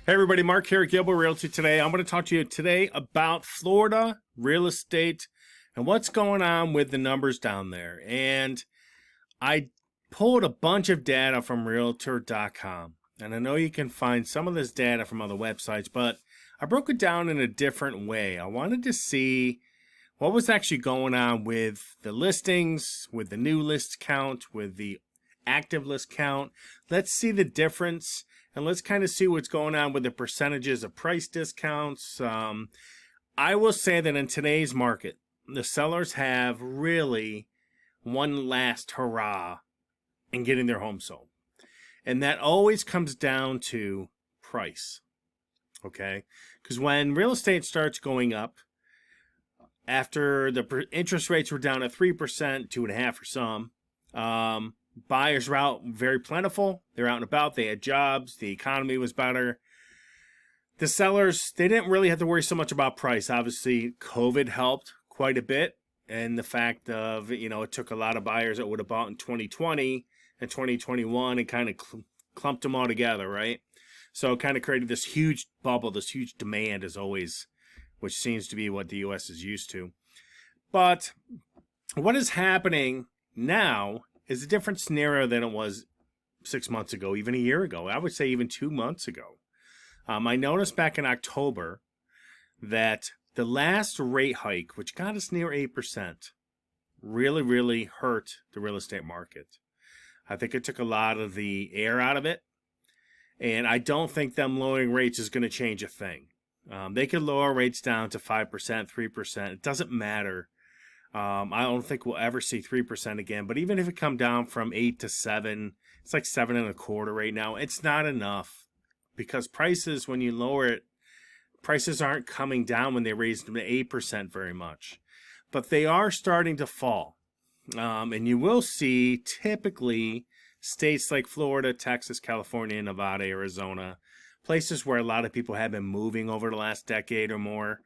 Hey everybody, Mark here at Gilbo Realty today. I'm going to talk to you today about Florida real estate and what's going on with the numbers down there. And I pulled a bunch of data from Realtor.com. And I know you can find some of this data from other websites, but I broke it down in a different way. I wanted to see what was actually going on with the listings, with the new list count, with the active list count. Let's see the difference. And let's kind of see what's going on with the percentages of price discounts. I will say that in today's market, the sellers have really one last hurrah in getting their home sold. And that always comes down to price, okay? Because when real estate starts going up, after the interest rates were down at 3%, 2.5% for some, buyers were out very plentiful. They're out and about. They had jobs. The economy was better. The sellers, they didn't really have to worry so much about price. Obviously, COVID helped quite a bit. And the fact of, it took a lot of buyers that would have bought in 2020 and 2021 and kind of clumped them all together, right? So it kind of created this huge bubble, this huge demand as always, which seems to be what the U.S. is used to. But what is happening now is a different scenario than it was 6 months ago, even a year ago. I would say even 2 months ago. I noticed back in October that the last rate hike, which got us near 8%, really hurt the real estate market. I think it took a lot of the air out of it. And I don't think them lowering rates is going to change a thing. They could lower rates down to 5%, 3%. It doesn't matter. I don't think we'll ever see 3% again. But even if it come down from 8 to 7, it's like 7.25 right now. It's not enough because prices, when you lower it, prices aren't coming down when they raise them to 8% very much. But they are starting to fall. And you will see typically states like Florida, Texas, California, Nevada, Arizona, places where a lot of people have been moving over the last decade or more.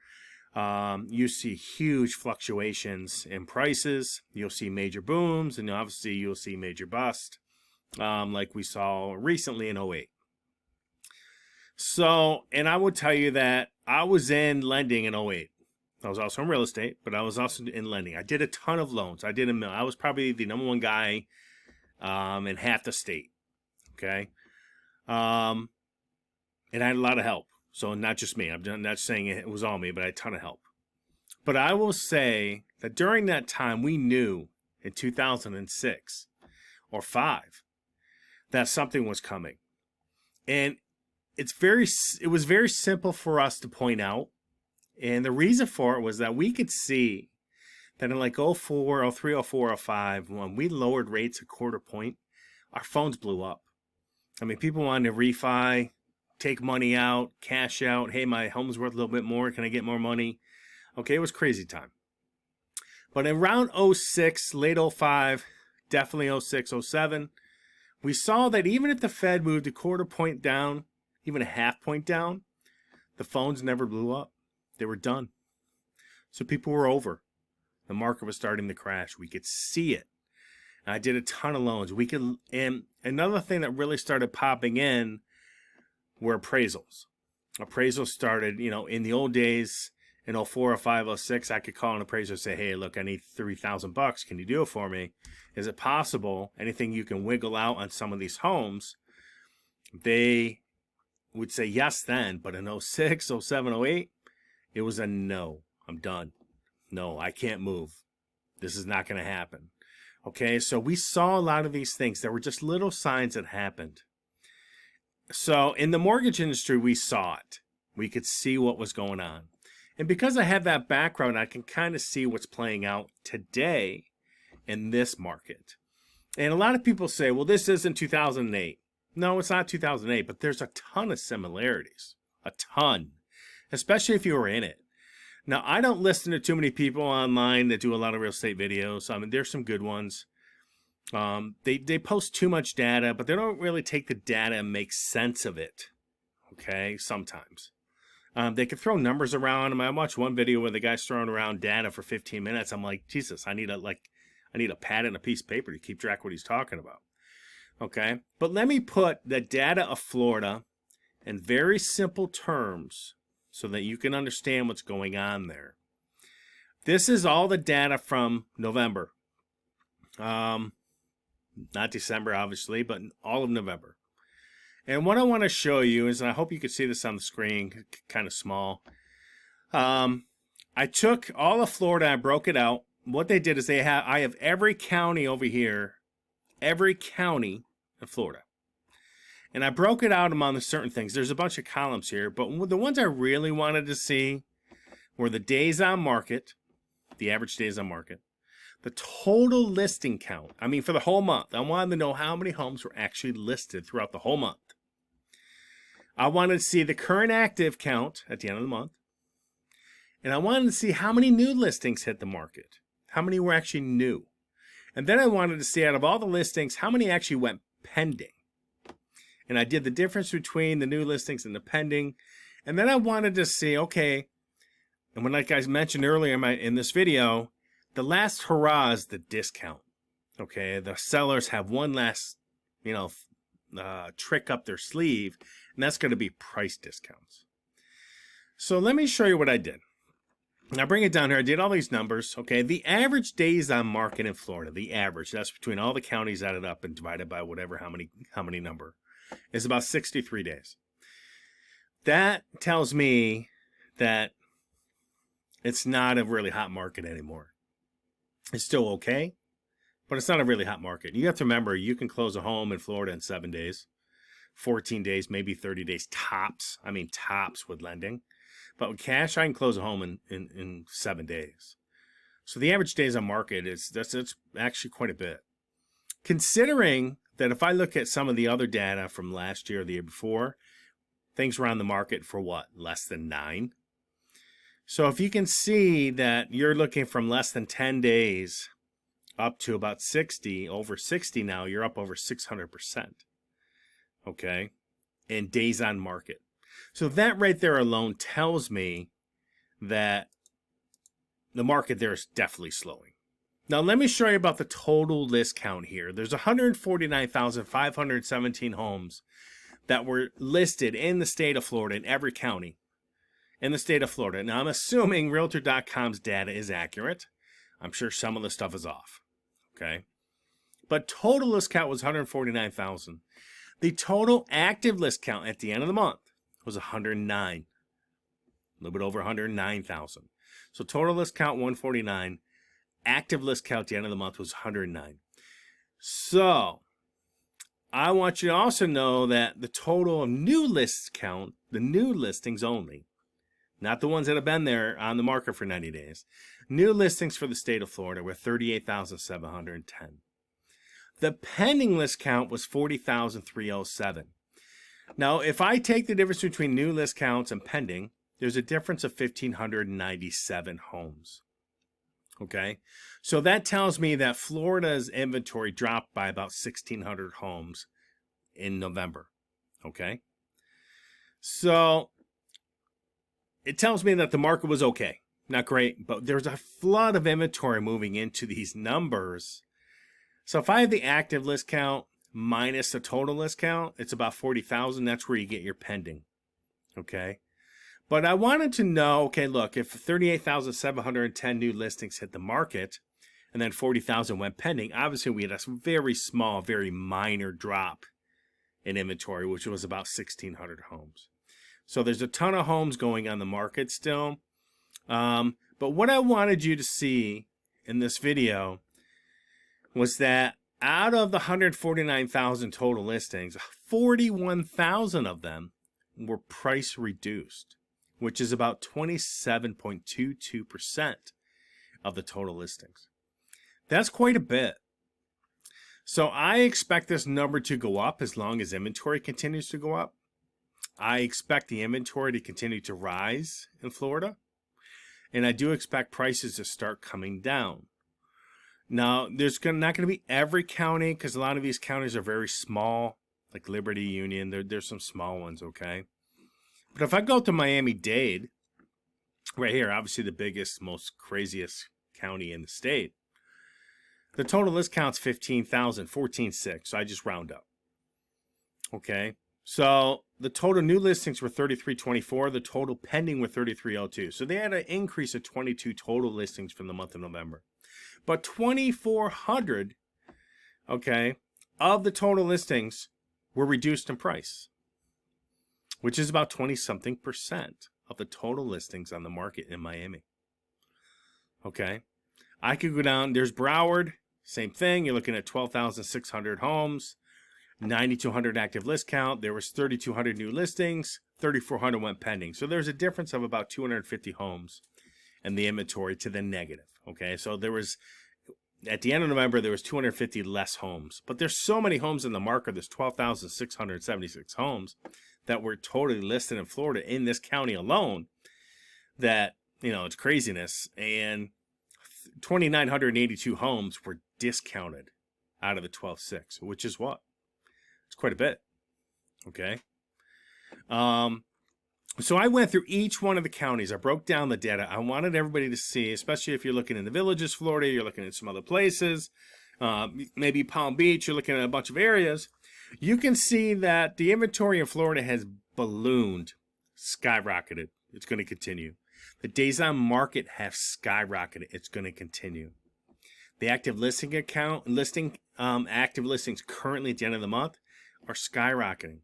You see huge fluctuations in prices. You'll see major booms, and obviously you'll see major bust, like we saw recently in '08. So, and I would tell you that I was in lending in '08. I was also in real estate, but I was also in lending. I did a ton of loans. I did a million. I was probably the number one guy in half the state. Okay. And I had a lot of help. So not just me. I'm not saying it was all me, but I had a ton of help. But I will say that during that time, we knew in 2006 or 5 that something was coming. And it was very simple for us to point out. And the reason for it was that we could see that in like 04, 03, 04, 05, when we lowered rates a quarter point, our phones blew up. I mean, people wanted to refi, take money out, cash out. Hey, my home's worth a little bit more. Can I get more money? Okay, it was crazy time. But around 06, late 05, definitely 06, 07, we saw that even if the Fed moved a quarter point down, even a half point down, the phones never blew up. They were done. So people were over. The market was starting to crash. We could see it. And I did a ton of loans. And another thing that really started popping in were appraisals. Appraisals started, in the old days, in 04, 05, 06, I could call an appraiser and say, hey, look, I need $3,000. Can you do it for me? Is it possible? Anything you can wiggle out on some of these homes? They would say yes then, but in 06, 07, 08, it was a no. I'm done. No, I can't move. This is not going to happen. Okay, so we saw a lot of these things. There were just little signs that happened. So in the mortgage industry, we saw it. We could see what was going on. And because I have that background, I can kind of see what's playing out today in this market. And a lot of people say, well, this isn't 2008. No, it's not 2008, but there's a ton of similarities. A ton. Especially if you were in it. Now, I don't listen to too many people online that do a lot of real estate videos. I mean, there's some good ones. They post too much data, but they don't really take the data and make sense of it. Okay, sometimes. They could throw numbers around. I mean, I watched one video where the guy's throwing around data for 15 minutes. I'm like, Jesus, I need a pad and a piece of paper to keep track of what he's talking about. Okay, but let me put the data of Florida in very simple terms so that you can understand what's going on there. This is all the data from November. Not December, obviously, but all of November. And what I want to show you is, and I hope you can see this on the screen, kind of small. I took all of Florida, I broke it out. What they did is I have every county over here, every county in Florida. And I broke it out among the certain things. There's a bunch of columns here, but the ones I really wanted to see were the days on market, the average days on market, the total listing count. I mean, for the whole month. I wanted to know how many homes were actually listed throughout the whole month. I wanted to see the current active count at the end of the month. And I wanted to see how many new listings hit the market. How many were actually new. And then I wanted to see, out of all the listings, how many actually went pending. And I did the difference between the new listings and the pending. And then I wanted to see, okay, and when, like I mentioned earlier in this video, the last hurrah is the discount. Okay, the sellers have one last, trick up their sleeve, and that's going to be price discounts. So let me show you what I did. Now bring it down here. I did all these numbers. Okay, the average days on market in Florida, the average, that's between all the counties added up and divided by whatever, how many number, is about 63 days. That tells me that it's not a really hot market anymore. It's still okay, but it's not a really hot market. You have to remember, you can close a home in Florida in 7 days, 14 days, maybe 30 days tops. I mean, tops with lending. But with cash, I can close a home in 7 days. So the average days on market that's actually quite a bit. Considering that if I look at some of the other data from last year or the year before, things were on the market for what? Less than 9. So if you can see that you're looking from less than 10 days up to about 60, over 60 now, you're up over 600%. Okay? In days on market. So that right there alone tells me that the market there is definitely slowing. Now let me show you about the total list count here. There's 149,517 homes that were listed in the state of Florida, in every county in the state of Florida. Now I'm assuming Realtor.com's data is accurate. I'm sure some of the stuff is off. Okay? But total list count was 149,000. The total active list count at the end of the month was 109. A little bit over 109,000. So total list count 149. Active list count at the end of the month was 109. So I want you to also know that the total of new lists count, the new listings only, not the ones that have been there on the market for 90 days. New listings for the state of Florida were 38,710. The pending list count was 40,307. Now, if I take the difference between new list counts and pending, there's a difference of 1,597 homes. Okay? So that tells me that Florida's inventory dropped by about 1,600 homes in November. Okay? So it tells me that the market was okay. Not great, but there's a flood of inventory moving into these numbers. So if I have the active list count minus the total list count, it's about 40,000. That's where you get your pending. Okay? But I wanted to know, okay, look, if 38,710 new listings hit the market and then 40,000 went pending, obviously we had a very small, very minor drop in inventory, which was about 1,600 homes. So there's a ton of homes going on the market still. But what I wanted you to see in this video was that out of the 149,000 total listings, 41,000 of them were price reduced, which is about 27.22% of the total listings. That's quite a bit. So I expect this number to go up as long as inventory continues to go up. I expect the inventory to continue to rise in Florida. And I do expect prices to start coming down. Now, there's not going to be every county, because a lot of these counties are very small, like Liberty Union. There's some small ones, okay? But if I go to Miami-Dade, right here, obviously the biggest, most craziest county in the state, the total list count's 15,000, 14,600, so I just round up. Okay? So the total new listings were 3324. The total pending were 3302. So they had an increase of 22 total listings from the month of November. But 2,400, okay, of the total listings were reduced in price, which is about 20-something% of the total listings on the market in Miami. Okay. I could go down. There's Broward. Same thing. You're looking at 12,600 homes. 9,200 active list count. There was 3,200 new listings. 3,400 went pending. So there's a difference of about 250 homes in the inventory to the negative. Okay, so there was, at the end of November, there was 250 less homes. But there's so many homes in the market. There's 12,676 homes that were totally listed in Florida in this county alone that, you know, it's craziness. And 2,982 homes were discounted out of the 12.6, which is what? It's quite a bit. Okay. So I went through each one of the counties. I broke down the data. I wanted everybody to see, especially if you're looking in the Villages, Florida, you're looking at some other places, maybe Palm Beach, you're looking at a bunch of areas. You can see that the inventory in Florida has ballooned, skyrocketed. It's going to continue. The days on market have skyrocketed. It's going to continue. The active listing active listings currently at the end of the month are skyrocketing.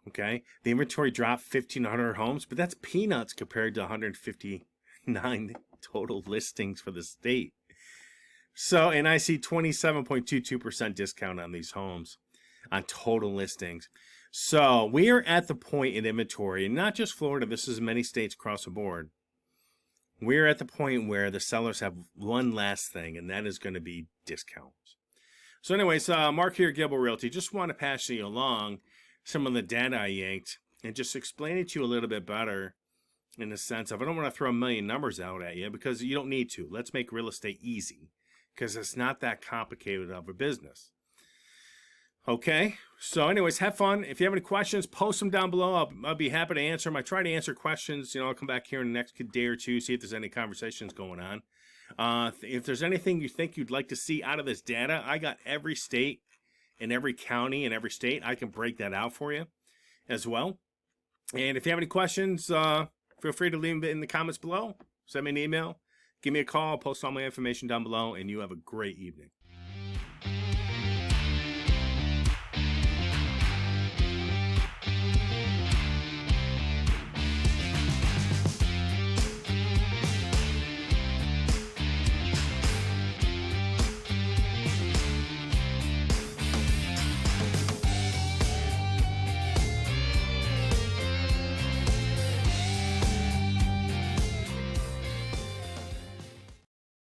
Okay, the inventory dropped 1,500 homes, but that's peanuts compared to 159 total listings for the state. So, and I see 27.22% discount on these homes on total listings. So we are at the point in inventory, and not just Florida, this is many states across the board. We're at the point where the sellers have one last thing, and that is going to be discounts. So anyways, Mark here, Gilbo Realty. Just want to pass you along some of the data I yanked and just explain it to you a little bit better in the sense of I don't want to throw a million numbers out at you because you don't need to. Let's make real estate easy because it's not that complicated of a business. Okay, so anyways, have fun. If you have any questions, post them down below. I'll be happy to answer them. I try to answer questions. You know, I'll come back here in the next day or two, see if there's any conversations going on. If there's anything you think you'd like to see out of this data, I got every state and every county and every state. I can break that out for you as well. And if you have any questions, feel free to leave them in the comments below. Send me an email. Give me a call. I'll post all my information down below. And you have a great evening.